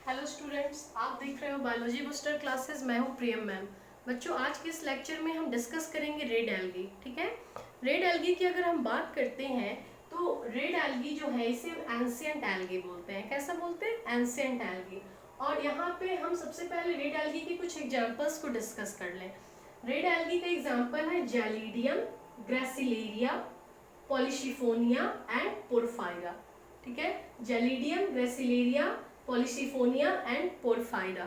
Hello students, आप देख रहे हो बायोलॉजी बूस्टर क्लासेस। मैं हूं प्रियम मैम। बच्चों, आज के इस लेक्चर में हम डिस्कस करेंगे रेड एल्गी। ठीक है, रेड एल्गी की अगर हम बात करते हैं तो रेड एल्गी जो है इसे एंशिएंट एल्गी बोलते हैं। कैसा बोलते हैं? Ancient algae. और यहाँ पे हम सबसे पहले रेड एल्गी के कुछ एग्जाम्पल्स को डिस्कस कर लें। रेड एल्गी का एग्जाम्पल है जेलिडियम, ग्रेसिलेरिया, पॉलीशिफोनिया एंड पोरफायरा। ठीक है, जेलिडियम, ग्रेसिलेरिया, पॉलीशिफोनिया एंड पोरफायरा,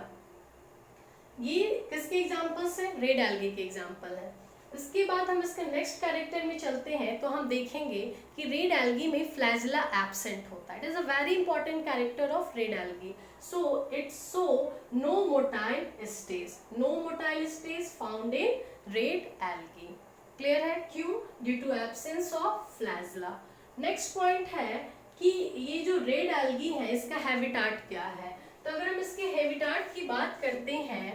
ये किसके एग्जांपल्स हैं? रेड एल्गी के एग्जांपल है। इसके बाद हम इसके नेक्स्ट कैरेक्टर में चलते हैं तो हम देखेंगे कि रेड एल्गी में फ्लैजिला एब्सेंट होता है। It is a very important character of red algae. So it's so no motile stage, no motile stage found in red algae. Clear है? क्यों? Due to absence of flagella. Next point है कि ये जो red algae है इसका habitat क्या है। तो अगर हम इसके हैबिटाट की बात करते हैं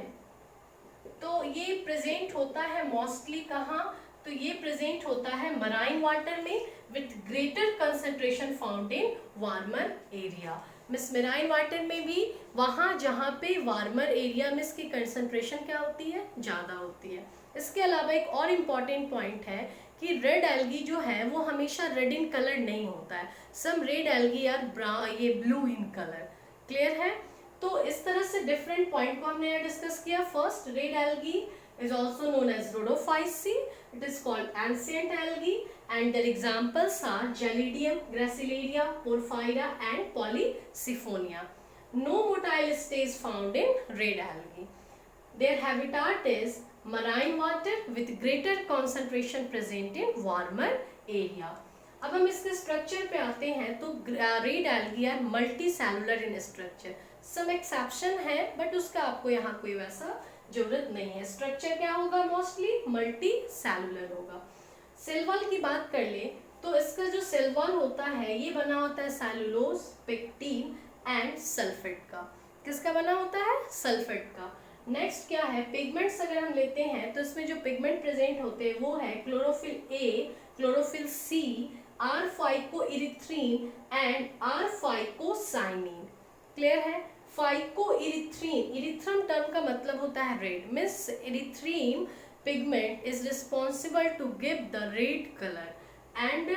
तो ये प्रेजेंट होता है मोस्टली कहाँ? तो ये प्रेजेंट होता है मराइन वाटर में with greater concentration found in warmer area. Miss marine water में भी वहाँ जहाँ पे वार्मर एरिया में इसकी कंसंट्रेशन क्या होती है? ज़्यादा होती है। इसके अलावा एक और इम्पॉर्टेंट पॉइंट है कि रेड एल्गी जो है वो हमेशा रेड इन कलर नहीं होता है। सम रेड एल्गी आर ये ब्लू इन कलर। क्लियर है? तो इस तरह से डिफरेंट पॉइंट को हमने डिस्कस किया। First, red algae is also known as rhodophyceae. It is called ancient algae and their examples are Gelidium, Gracilaria, Porphyra and Polysiphonia. No motile stage found in red algae. Their habitat is marine water with greater concentration present in warmer area. अब हम इसके structure पे आते हैं तो red algae are multicellular in structure. Some exception है but उसका आपको यहाँ कोई वैसा जरूरत नहीं है। स्ट्रक्चर क्या होगा? मोस्टली मल्टी सेलुलर होगा। सेल वॉल की बात कर ले तो इसका जो सेल वॉल होता है ये बना होता है सेलुलोज, पेक्टिन एंड सल्फेट का। किसका बना होता है? सल्फेट का। नेक्स्ट क्या है? पिगमेंट्स अगर हम लेते हैं तो इसमें जो पिगमेंट प्रेजेंट होते हैं वो है chlorophyll A, chlorophyll C, R phycoerythrin and R phycocyanin. Clear है? फाइकोइरिथ्रीन, इरिथ्रम टर्म का मतलब होता है रेड। मिस erythrin pigment is responsible to give the red colour and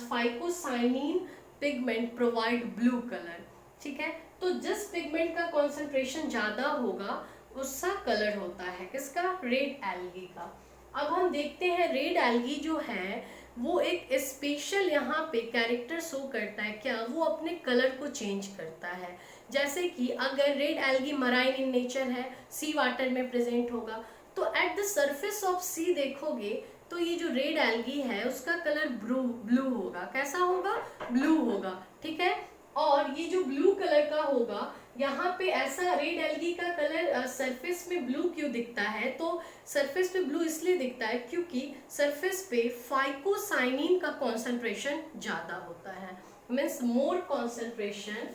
phycocyanin pigment provide blue colour. ठीक है, तो जिस पिगमेंट का कॉन्सेंट्रेशन ज्यादा होगा उसका कलर होता है किसका? रेड एल्गी का। अब हम देखते हैं रेड एल्गी जो है वो एक स्पेशल यहाँ पे कैरेक्टर शो करता है। क्या? वो अपने कलर को चेंज करता है। जैसे कि अगर red algae marine in nature है, सी वाटर में प्रेजेंट होगा, तो एट द सरफेस ऑफ सी देखोगे तो ये जो रेड एल्गी है उसका कलर ब्लू होगा। कैसा होगा? ब्लू होगा। ठीक है, और ये जो ब्लू कलर का होगा यहाँ पे ऐसा रेड एल्गी का कलर सरफेस में ब्लू क्यों दिखता है? तो सरफेस पे ब्लू इसलिए दिखता है क्योंकि सरफेस पे फाइकोसाइनिन का कॉन्सेंट्रेशन ज्यादा होता है। Means more concentration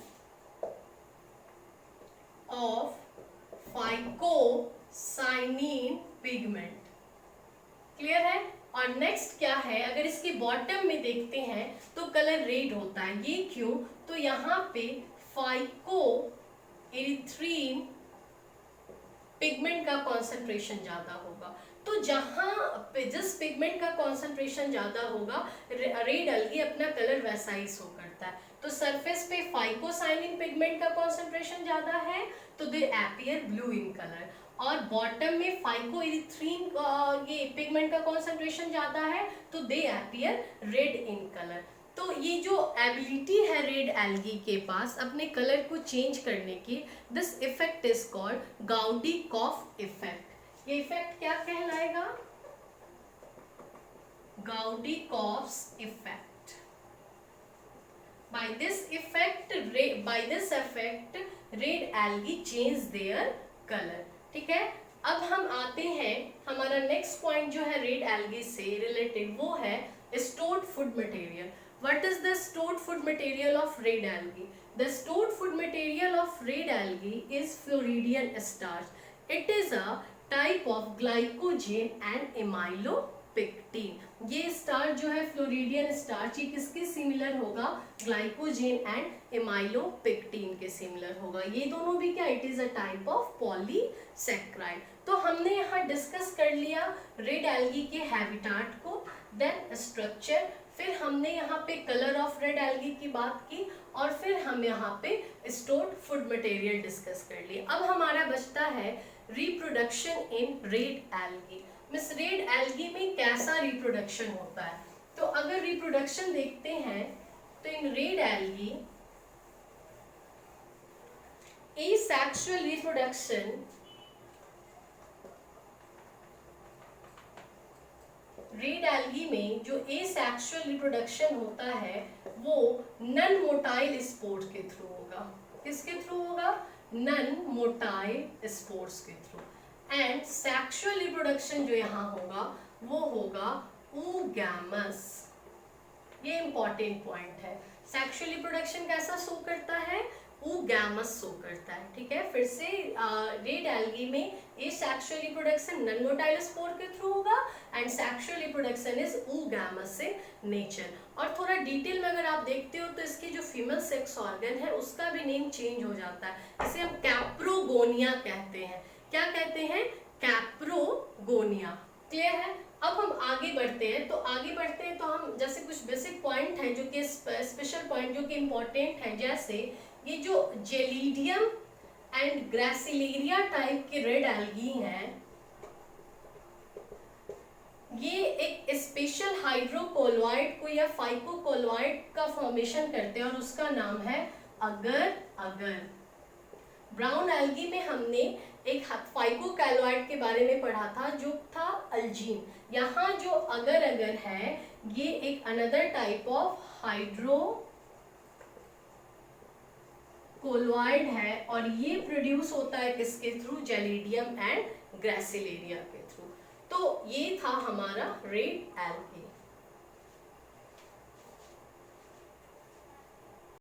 of phycocyanin pigment. Clear है? और नेक्स्ट क्या है? अगर इसके बॉटम में देखते हैं तो कलर रेड होता है। ये क्यों? तो यहाँ पे फाइकोइरिथ्रीन पिगमेंट का कॉन्सेंट्रेशन ज्यादा होगा। तो जहां पे जिस पिगमेंट का कॉन्सेंट्रेशन ज्यादा होगा रेड एल्गी अपना कलर वैसा ही शो करता है। तो सरफेस पे फाइकोसाइनिन पिगमेंट का कॉन्सेंट्रेशन ज्यादा है तो दे अपीयर ब्लू इन कलर, और बॉटम में फाइकोइरिथ्रीन ये पिगमेंट का कॉन्सेंट्रेशन ज्यादा है तो दे अपीयर रेड इन कलर। तो ये जो एबिलिटी है रेड एल्गी के पास अपने कलर को चेंज करने की, this effect is called Gaidukov effect. ये इफेक्ट क्या कहलाएगा? Gaidukov effect. By this effect red algae change their color। ठीक है, अब हम आते हैं हमारा नेक्स्ट पॉइंट जो है रेड एल्गी से रिलेटेड वो है stored food material। What is the stored food material of red algae? The stored food material of red algae is Floridian starch. It is a type of glycogen and amylopectin। ये starch जो है floridean starch, ये किसके similar होगा? Glycogen and इमाइलोपेक्टिन के similar होगा। ये दोनों भी क्या, it is a type of polysaccharide. तो हमने यहाँ डिस्कस कर लिया रेड एल्गी के हैबिटाट को, देन स्ट्रक्चर, फिर हमने यहाँ पे कलर ऑफ रेड एल्गी की बात की, और फिर हम यहाँ पे स्टोर्ड फूड मटेरियल डिस्कस कर लिए। अब हमारा बचता है reproduction in red algae. Miss red algae में कैसा रिप्रोडक्शन होता है? तो अगर रिप्रोडक्शन देखते हैं तो इन red algae asexual reproduction, red algae में जो asexual रिप्रोडक्शन होता है वो नन मोटाइल स्पोर्स के थ्रू होगा। किसके थ्रू होगा? नन मोटाइल स्पोर्स के थ्रू। एंड सेक्सुअल रिप्रोडक्शन जो यहाँ होगा वो होगा oogamous। ये इंपॉर्टेंट पॉइंट है। सेक्सुअल रिप्रोडक्शन कैसा शो करता है? oogamous शो करता है। ठीक है, फिर से रेड एल्गी में asexual reproduction non motile spore के थ्रू होगा and sexual reproduction is oogamous से नेचर। और थोड़ा डिटेल में अगर आप देखते हो तो इसके जो फीमेल सेक्स ऑर्गन है उसका भी नेम चेंज हो जाता है। इसे हम कैप्रोगोनिया कहते हैं। क्या कहते हैं? कैप्रोगोनिया। क्लियर है? अब हम आगे बढ़ते हैं। तो हम जैसे कुछ बेसिक पॉइंट है जो कि स्पेशल पॉइंट जो कि इम्पोर्टेंट है, जैसे ये जो जेलिडियम एंड ग्रासिलेरिया टाइप के रेड एल्गी हैं, ये एक स्पेशल हाइड्रोकोलोइड को या फाइकोकोलोइड का फॉर्मेशन करते हैं और उसका नाम है अगर अगर। ब्राउन एल्गी में हमने एक फाइकोकोलोइड के बारे में पढ़ा था जो था अल्जीन। यहाँ जो अगर अगर है ये एक अनदर टाइप ऑफ हाइड्रोकोलोइड है और ये प्रोड्यूस होता है किसके थ्रू? जेलिडियम एंड ग्रासिलेरिया के थ्रू। तो ये था हमारा रेड एल्गी।